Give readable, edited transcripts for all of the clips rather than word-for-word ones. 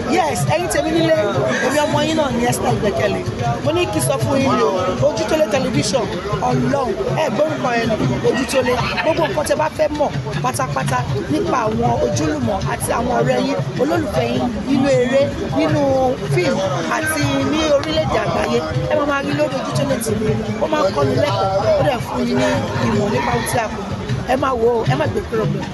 Yes, ẹ̀yin tèmi nílé èmi ọmọ yín náà ní Esther Ìgbẹ́kẹ̀lé mo ní kí sọ fún yín ni o Ojútólé tẹlifíṣàn Ọlọ́run gbórúkọ ẹni Ojútólé gbogbo nǹkan tẹ́ bá fẹ́ mọ̀ pátápátá nípa àwọn ojúlùmọ̀ àti àwọn ọ̀rẹ́ yín olólùfẹ́ yín nínú eré nínú fíìmù àti ní orílẹ̀-èdè àgbáyé ẹ máa rí lórí Ojútólé TV ó máa ń kọ́ni lẹ́kọ̀ọ́ ó dẹ̀ fún yín ní ìmọ̀ nípa ohun tí a kò ẹ máa wò ó ẹ má gbé kúrò bẹ́ẹ̀.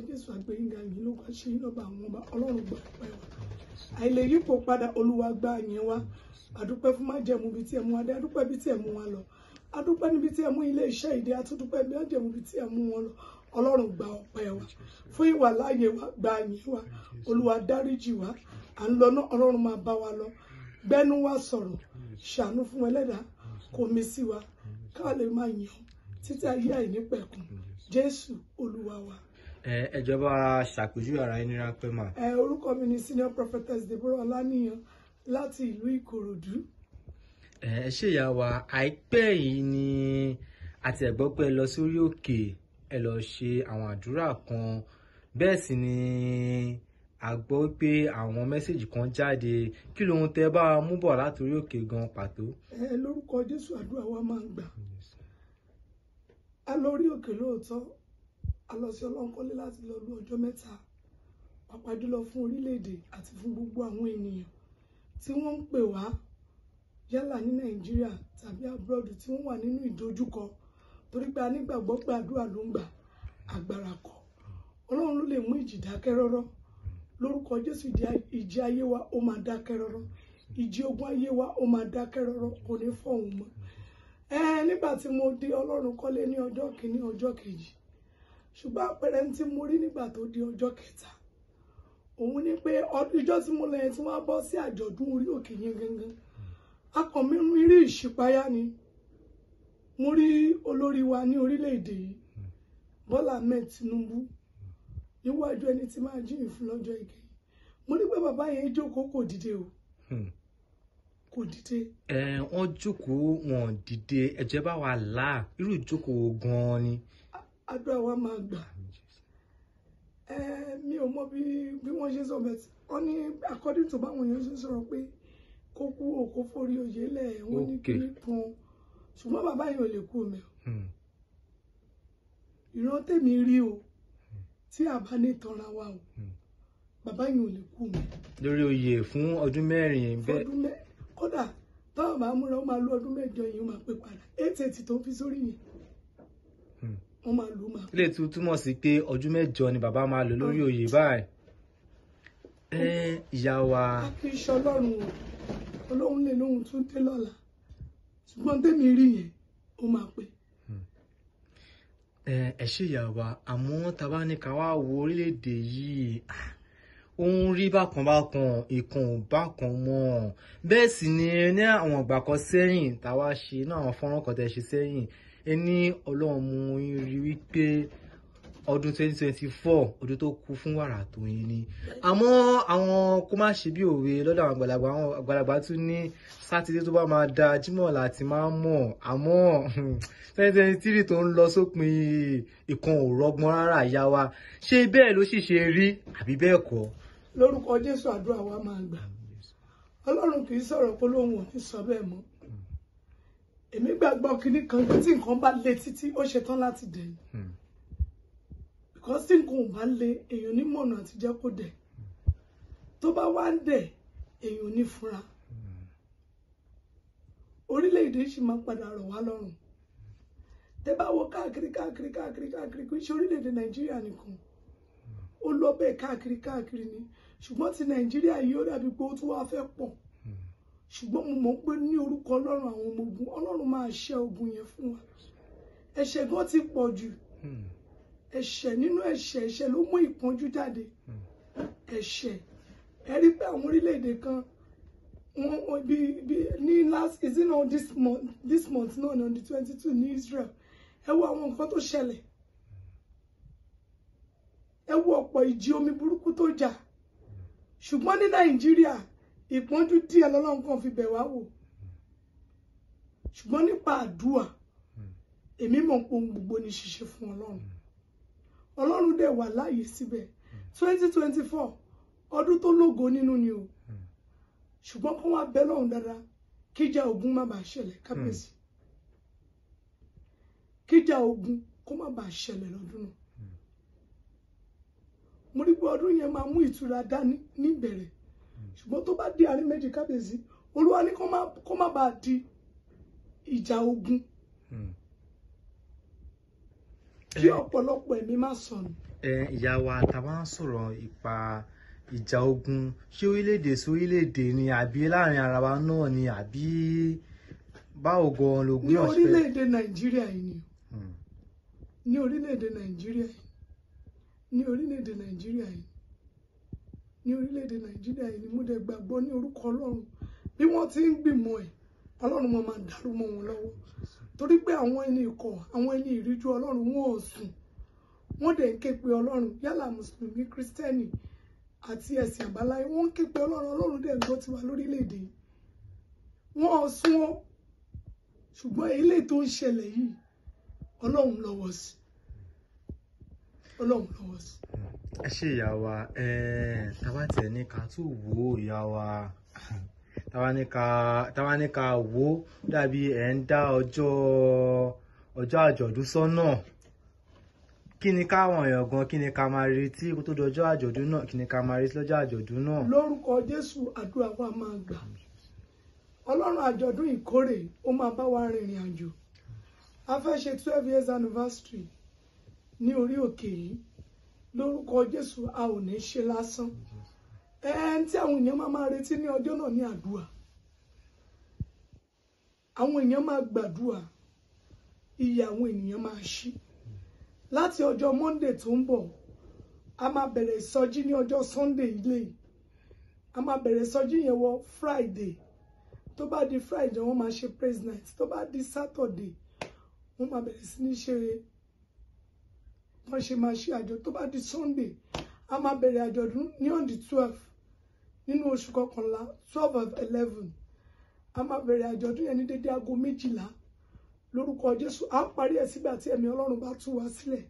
Jésù àgbẹ̀yìngà yìí ló wá ṣe lọ́ba àwọn ọba Ọlọ́run gbà pẹ́ wa àìlè yípo padà Olúwa gbà yẹn wa àdúpẹ́ fún májẹ̀mú bíi tí ẹ mú wa dé àdúpẹ́ bíi tí ẹ mú wa lọ àdúpẹ́ níbi tí ẹ mú ilé iṣẹ́ ìdí àtúndúpẹ́ bí májẹ̀mú bíi tí ẹ mú wọn lọ Ọlọ́run gbà ọpẹ́ wa fún ìwà láàyè wa gbà yẹn wa Olúwa dáríjì wa à ń lọ náà Ọlọ́run máa bá wa lọ gbẹ́nu wa sọ̀rọ̀ ṣàánú fún ẹlẹ́dàá kò mí sí wa ká lè máa yàn títí ayé àìnípẹ̀kun Jésù Olúwa wa. Ìjọba ṣàpèjúwe ara yín ní ráńpẹ́ mà. Orúkọ mi ni Senior Prophetess Deborah Olaniyan láti ìlú Ìkòròdú. Ṣé ìyá wa àìpẹ́ yìí ni àti ẹ̀gbọ́ pé ẹ lọ sórí òkè ẹ lọ ṣe àwọn àdúrà kan bẹ́ẹ̀ sì ni a gbọ́ pé àwọn mẹ́sẹ̀jì kan jáde kí lóhun tẹ́ bá mú bọ̀ látòrí òkè gan pàtó. Lórúkọ Jésù àdúrà wa máa ń gbà. A lọ rí òkè lóòótọ́ a lọ sí Ọlọ́nkọ́lé láti lọ lu ọjọ́ mẹ́ta pàápàá jùlọ fún orílẹ̀-èdè àti fún gbogbo àwọn ènìyàn tí wọ́n ń pè wá yálà ní Nàìjíríà tàbí abroad tí wọ́n wà nínú ìdojúkọ torí pé a nígbàgbọ́ pé àdúrà ló ń gbà agbára kọ́ Ọlọ́run ló lè mú ìjì dákẹ́ rọ́rọ́ lórúkọ Jésù ìjì ayé wa ó máa dákẹ́ rọ́rọ́ ìjì ogun ayé wa ó máa dákẹ́ rọ́rọ́ kò ní fọ̀hún mọ́ nígbà tí mo dé Ọlọ́run kọ́lé ní ọjọ́ kìíní ọjọ́ kejì ṣùgbọ́n àpẹẹrẹ tí mo rí nígbà tó di ọjọ́ kẹta òun ni pé ìjọ́ tí mo lọ yẹn tí wọ́n bọ́ sí àjọ̀dún orí òkè yẹn gangan akàn mi rí ìṣípayá ni mo rí olórí wa ní orílẹ̀-èdè yìí Bọ́lá Ahmed Tinubu níwájú ẹni tí máa jíyìn fún lọ́jọ́ ìkẹyìn mo rí pé bàbá yẹn jókòó kò dìde o kò dìde. Wọ́n jókòó wọn dìde ẹ̀jẹ̀ bá wà láà irú ìjókòó gan-an ni. Àdúrà wa máa gbà mi ò mọ bí wọ́n ṣe sọ bẹ́ẹ̀ wọ́n ní according to báwọn èèyàn ṣe sọ̀rọ̀ pé kó kú òkú forí oyè lẹ̀ wọ́n ní kí kan ṣùgbọ́n bàbá yìí ò lè kú mẹ́ ìran tèmi rí o tí a bá ní tanra wa o bàbá yìí ò lè kú mẹ́. Lórí oyè fún ọdún mẹ́rin bẹ́ẹ̀. Kódà táwọn bá múra ó máa lo ọdún mẹ́jọ yìí ó máa pé padà 88 tó ń fi sórí yẹn. Ilé túmọ̀ sí pé ọdún mẹ́jọ ni bàbá máa lò lórí oyè báyìí. Ìyá wa. A kì í ṣe Ọlọ́run o Ọlọ́run lè lóhun tún dé lọ́la ṣùgbọ́n tèmi rí yẹn ó máa pé. Ẹ ṣé ìyá wa àmọ́ tá bá ní ká wá wo orílẹ̀-èdè yìí ó ń rí bákan ìkan ò bákan mọ́ bẹ́ẹ̀ sì ni ní àwọn ìgbà kan sẹ́yìn táwa ṣe náà àwọn fọ́nrán kan tẹ́ ṣe sẹ́yìn ẹni Ọlọ́run mú rí wípé ọdún 2024 ọdún tó kú fún wàrà tó yín ni àmọ́ àwọn kó má ṣe bí òwe lọ́dọ̀ àwọn àgbàlagbà tún ní sátidé tó bá máa da Jímọ̀ láti máa mọ̀ àmọ́ 2023 tó ń lọ sópin ìkan ò rọgbọ́n rárá ìyá wa ṣé bẹ́ẹ̀ ló sì ṣe rí àbí bẹ́ẹ̀ kọ́. Lórúkọ Jésù àdúrà wa máa gbà Ọlọ́run kì í sọ̀rọ̀ pé lóhùn ò ní sọ bẹ́ẹ̀ mọ́ èmi gbàgbọ́ kinní kan tí nǹkan bá le títí ó ṣetán láti dẹ̀yìn because tí nǹkan ò bá le èèyàn ní mọ̀nà àti jẹ́ kó dẹ̀ tó bá wá ń dẹ̀ èèyàn ní fúnra orílẹ̀-èdè sì máa padà rọ̀ wá lọ́rùn tẹ́ bá wo káàkiri kò ṣe orílẹ̀-èdè Nàìjíríà nìkan ó lọ bẹ́ẹ̀ káàkiri ni ṣùgbọ́n ti Nàìjíríà yìí ó dàbí pé ó tún wá fẹ́ pọ̀ ṣùgbọ́n mo mọ̀ pé ní orúkọ Ọlọ́run àwọn ọmọ ogun Ọlọ́run máa ṣẹ́ ogun yẹn fún wa ẹ̀ṣẹ̀ gan ti pọ̀ jù ẹ̀ṣẹ̀ nínú ẹ̀ṣẹ̀ ló mú ìpọ́njú jáde ẹ̀ṣẹ̀ ẹ rí pé àwọn orílẹ̀-èdè kan wọ́n bí ní last is it not this month náà on the 22 ní Israel ẹ wo àwọn nǹkan tó ṣẹlẹ̀ ẹ wo ọ̀pọ̀ ìjì omi burúkú tó jà ṣùgbọ́n ní Nàìjíríà ìpọ́njú díẹ̀ lọ́lọ́run kan fi bẹ̀ wá wò ṣùgbọ́n nípa àdúà èmi mọ̀ pé ohun gbogbo ní ṣíṣe fún Ọlọ́run dẹ̀ wà láàyè síbẹ̀ 2024 ọdún tó lógo nínú ni o ṣùgbọ́n kó wá bẹ́ lọ́run dáadáa kíjà ogun má bàa ṣẹlẹ̀ kábíyèsí kíjà ogun kó má bàa ṣẹlẹ̀ lọ́dún náà mo rí pé ọdún yẹn máa mú ìtura dání níbẹ̀rẹ̀ ṣùgbọ́n tó bá di àárín méjì kábíyèsí Olúwa ní kó má bàa di ìjà ogun kí ọ̀pọ̀lọpọ̀ ẹ̀mí má sọnù. Ìyá wa tá bá ń sọ̀rọ̀ ipa ìjà ogun ṣé orílẹ̀-èdè sí orílẹ̀-èdè ni àbí láàrin ara wa náà ni àbí báwo gan-an lógún náà ṣe fẹ́. ní orílẹ̀-èdè Nàìjíríà yìí ní orílẹ̀-èdè Nàìjíríà yìí ní orílẹ̀-èdè Nàìjíríà yìí ní orílẹ̀-èdè Nàìjíríà yìí ni mo dẹ̀ gbàgbọ́ ní orúkọ Ọlọ́run bí wọ́n ti ń gbìmọ̀ ẹ̀ Ọlọ́run mo máa dàrú mọ́ wọn lọ́wọ́ torí pé àwọn ẹni ikọ̀ àwọn ẹni ìríjú Ọlọ́run wọn ò sùn wọ́n dẹ̀ ń ké pe Ọlọ́run yálà mùsùlùmí kírísítẹ́nì àti ẹ̀sìn àbáláyé wọ́n ń ké pe Ọlọ́run dẹ̀ ń gbọ́ tiwa lórílẹ̀‐èdè yìí wọ́n ò sún wọn ṣùgbọ́n ilé tó ń ṣẹlẹ̀ yìí Ọlọ́run lọ́wọ́ sí Ọlọ́run lọ́wọ́ sí. ẹ ṣe ìyá wa táwa tẹ̀ ní ká tún wò ó ìyá wa táwa ní ká wò ó dàbí ẹ̀ ń dá ọjọ́ àjọ̀dún sọ́nà kí ni káwọn èèyàn gan kí ni ká máa retí kó tó dọjọ́ àjọ̀dún náà kí ni ká máa retí lọ́jọ́ àjọ̀dún náà. lórúkọ Jésù àdúrà wa máa gbà Ọlọ́run àjọ̀dún ìkórè ó máa bá wa rìnrìn àjò a fẹ́ ṣe 12 years anniversary ní orí òkè yìí lórúkọ Jésù a ò ní ṣe lásán tí àwọn èèyàn máa retí ní ọjọ́ náà ní àdúrà àwọn èèyàn máa gbàdúrà iye àwọn ènìyàn máa ṣí láti ọjọ́ Monday tó ń bọ̀ a máa bẹ̀rẹ̀ ìsọjí ní ọjọ́ Sunday ilé a máa bẹ̀rẹ̀ ìsọjí yẹn wọ Friday tó bá di Friday wọ́n máa ṣe praise night tó bá di Saturday wọ́n máa bẹ̀rẹ̀ sí ní ṣe wọ́n ṣe máa ṣe àjọ tó bá di Sunday a máa bẹ̀rẹ̀ àjọ̀dún ní on the 12 nínú oṣù kọkànlá 12 of 11 a máa bẹ̀rẹ̀ àjọ̀dún yẹn ní dédé aago 12 lórúkọ Jésù a parí ẹ̀ sígbà tí ẹ̀mí Ọlọ́run bá tú wa sílẹ̀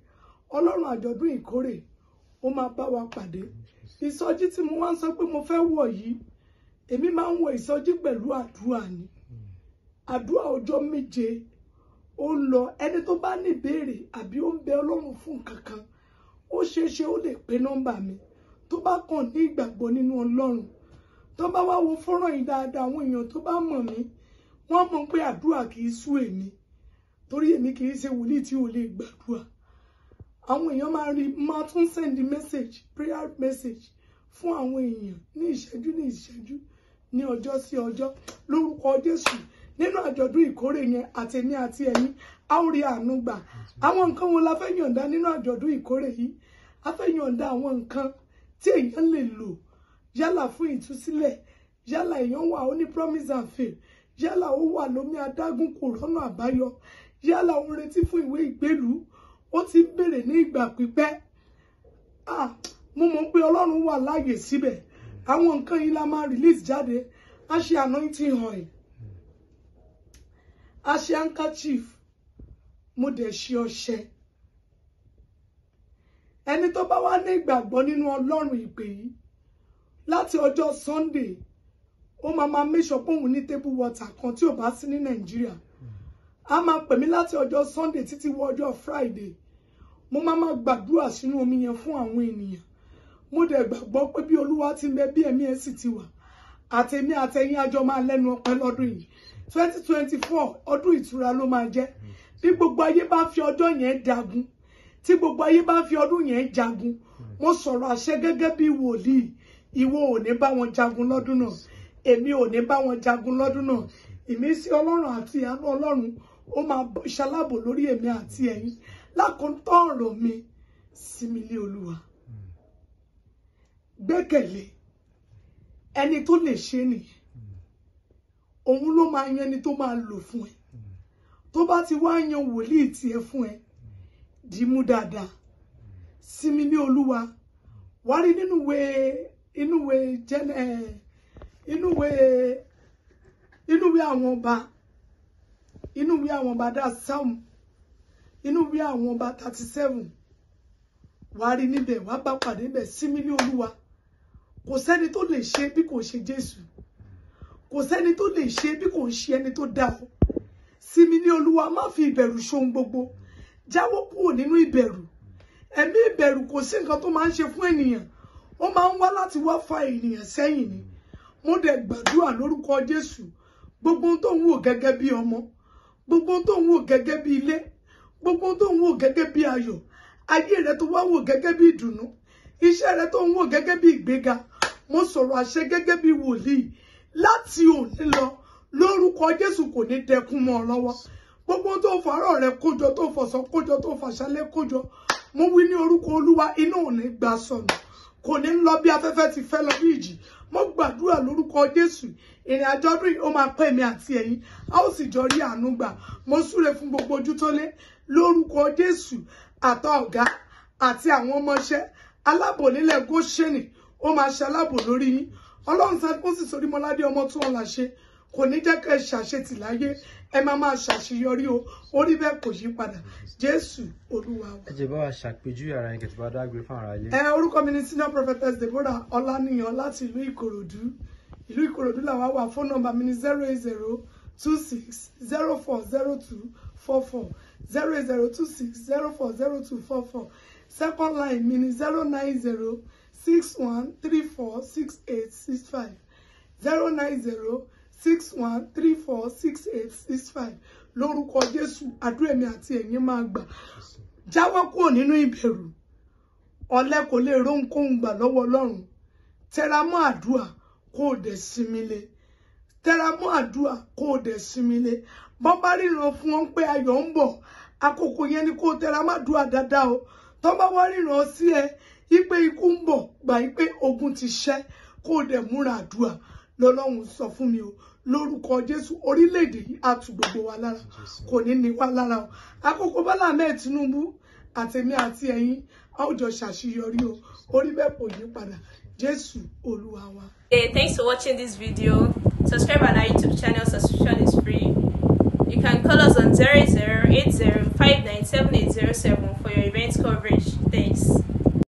Ọlọ́run àjọ̀dún ìkórè ó máa bá wa pàdé ìsọjí tí mo wá ń sọ pé mo fẹ́ wọ̀ yìí èmi máa ń wọ ìsọjí pẹ̀lú àdúrà ni àdúrà ọjọ́ 7 ó ń lọ ẹni tó bá ní ìbéèrè àbí ó ń bẹ Ọlọ́run fún nǹkan kan ó ṣeéṣe ó lè pe nọ́mbà mi tó bá kàn ní ìgbàgbọ́ nínú Ọlọ́run tó bá wá wo fọ́nrán yìí dáadáa àwọn èèyàn tó bá mọ̀ mí wọ́n mọ̀ pé àdúrà kì í sú èmi torí èmi kì í ṣe wòlíì tí ò lè gbàdúrà àwọn èèyàn máa rí máa tún send message prayer message fún àwọn èèyàn ní ìṣẹ́jú ní ọjọ́ sí ọjọ́ lórúkọ Jésù nínú àjọ̀dún ìkórè yẹn àtẹ̀mí àti ẹ̀yin a ó rí àánú gbà àwọn nǹkan wo la fẹ́ yọ̀ǹda nínú àjọ̀dún ìkórè yìí a fẹ́ yọ̀ǹda àwọn nǹkan tí èèyàn lè lò yálà fún ìtúsílẹ̀ yálà èèyàn wà ó ní promise and fail yálà ó wà lómi adágún kò rọ́nà àbáyọ yálà ó ń retí fún ìwé ìgbélú ó ti ń bèrè ní ìgbà pípẹ́ mo mọ̀ pé Ọlọ́run wà láàyè síbẹ̀ àwọn nǹkan yìí la máa release jáde a ṣe anointing oil a ṣe handkerchief mo dẹ̀ ṣe ọṣẹ ẹni tó bá wá ní ìgbàgbọ́ nínú Ọlọ́run ìpè yìí láti ọjọ́ Sunday ó máa make sure pé òun ní table water kan tí ò bá sí ní Nàìjíríà a máa pè mí láti ọjọ́ Sunday títí wọ ọjọ́ Friday mo máa gbàdúrà sínú omi yẹn fún àwọn ènìyàn mo dẹ̀ gbàgbọ́ pé bí Olúwa ti ń bẹ bí ẹ̀mí ẹ̀ sì ti wà àtẹ̀mí àtẹ̀yìn àjọ máa lẹ́nu ọpẹ́ lọ́dún yìí 2024 ọdún ìtura ló máa jẹ́ bí gbogbo ayé bá fi ọjọ́ yẹn jagun tí gbogbo ayé bá fi ọdún yẹn jagun mo sọ̀rọ̀ àṣẹ gẹ́gẹ́ bí wòlíì ìwọ ò ní bá wọn jagun lọ́dún náà èmi ò ní bá wọn jagun lọ́dún náà ìmísí Ọlọ́run àti àánú Ọlọ́run ó máa ṣalábò lórí èmi àti ẹ̀yin lákòótọ́ ọ̀rọ̀ mi sinmi lé Olúwa gbẹ́kẹ̀lé ẹni tó lè ṣe nìyẹn òun ló máa yan ẹni tó máa lò fún ẹ tó bá ti wá yan wòlíì tiẹ̀ fún ẹ dìímú dáadáa sinmi ní Olúwa. Wá rí nínú ìwé àwọn ọba dá Psalm inú ìwé àwọn ọba 37 wá rí níbẹ̀ wá bá pàdé níbẹ̀ sinmi ní Olúwa. Kò sẹ́ni tó lè ṣe bí kò ṣe Jésù. Kò sẹ́ni tó lè ṣe bí kò ṣe ẹni tó dá ọ. Sinmi ní Olúwa, má fi ìbẹ̀rù ṣohun gbogbo. Jáwọ́ kúrò nínú ìbẹ̀rù. Ẹ̀mí ìbẹ̀rù kò sí nǹkan tó máa ń ṣe fún ènìyàn. Ó máa ń wá láti wá fa ènìyàn sẹ́yìn ni. Mo dẹ̀ gbàdúrà lórúkọ Jésù. Gbogbo ohun tó ń wò gẹ́gẹ́ bí ọmọ, gbogbo ohun tó ń wò gẹ́gẹ́ bí ilé, gbogbo ohun tó ń wò gẹ́gẹ́ bí ayọ̀, ayé rẹ tó wá wò gẹ́gẹ́ bí ìdùnnú, iṣẹ́ rẹ tó ń wò gẹ́gẹ́ bí ìgbéga, mo sọ̀rọ̀ àṣẹ gẹ́gẹ́ bí wòlíì láti òní lọ lórúkọ Jésù kò ní dẹkùn mọ́ ọ lọ́wọ́. Gbogbo ohun tó fàárọ̀ rẹ kójọ, tó fọ̀sán kójọ, tó fàṣálẹ́ kójọ, mo wí ní orúkọ Olúwa, iná ò ní gbà sọnù, kò ní lọ bí afẹ́fẹ́ ti fẹ́ lọ bí ìjì. Mo gbàdúrà lórúkọ Jésù, ìrìn àjò ọdún yìí ó máa pẹ́ mi àti ẹ̀yin, a ó sì jọ rí àánú gbà. Mo súre fún gbogbo ojú tó lé lórúkọ Jésù, àtọ ọ̀gá àti àwọn ọmọọṣẹ́ aláàbò nílẹ̀ Góṣẹ́nì ó máa ṣe aláàbò lórí yín. Ọlọ́run sá kó sì sórí Mọ́ládé ọmọ tí wọ́n là ṣe kò ní jẹ́ kẹ́ ṣàṣetì láyé, ẹ máa ṣàṣeyọrí o, orí bẹ́ẹ̀ kò yí padà. Jésù Olúwa wa. Ẹ jẹ́ bá wa ṣàpèjúwe ara yín kẹ́ tí bá dágbére fún ara ilé. Orúkọ mi ni Senior Prophetess Deborah Olaniyan láti ìlú Ìkòròdú. Ìlú Ìkòròdú làwa wà. Phone number mi ni 08026040244 08026040244. Second line mi ni 09061346865 09061346865. Lórúkọ Jésù, àdúrà mi àti ẹ̀yin máa gbà. Jáwọ́ kúrò nínú ìbẹ̀rù. Ọ̀lẹ kò lè rónkóhun gbà lọ́wọ́ Ọlọ́run. Tẹra mọ́ àdúrà kó o dẹ̀ sinmi lé. Tẹra mọ́ àdúrà kó o dẹ̀ sinmi lé. Bọ́n bá ríran fún wọn pé ayọ̀ ń bọ̀, àkókò yẹn ni kó o tẹra mọ́ àdúrà dáadáa o. Tọ́ bá wá ríran sí ẹ ipe ikú ń bọ̀, gbà pé ogun ti ṣẹ́, kó o dẹ̀ múra àdúrà. Lọ́lọ́run sọ fún mi o, lórúkọ Jésù, orílẹ̀-èdè yìí á tu gbogbo wa lára, kò ní ní wa lára o. Àkókò Bọ́lá Ahmed Tinubu àtèmi àti ẹ̀yin a ó jọ ṣàṣeyọrí o, orí bẹ́ẹ̀ kò yí padà. Jésù Olúwa wa. Hey, thanks for watching this video. Subscribe on our YouTube channel. Subscription is free. You can call us on 0080597807 for your event coverage. Thanks.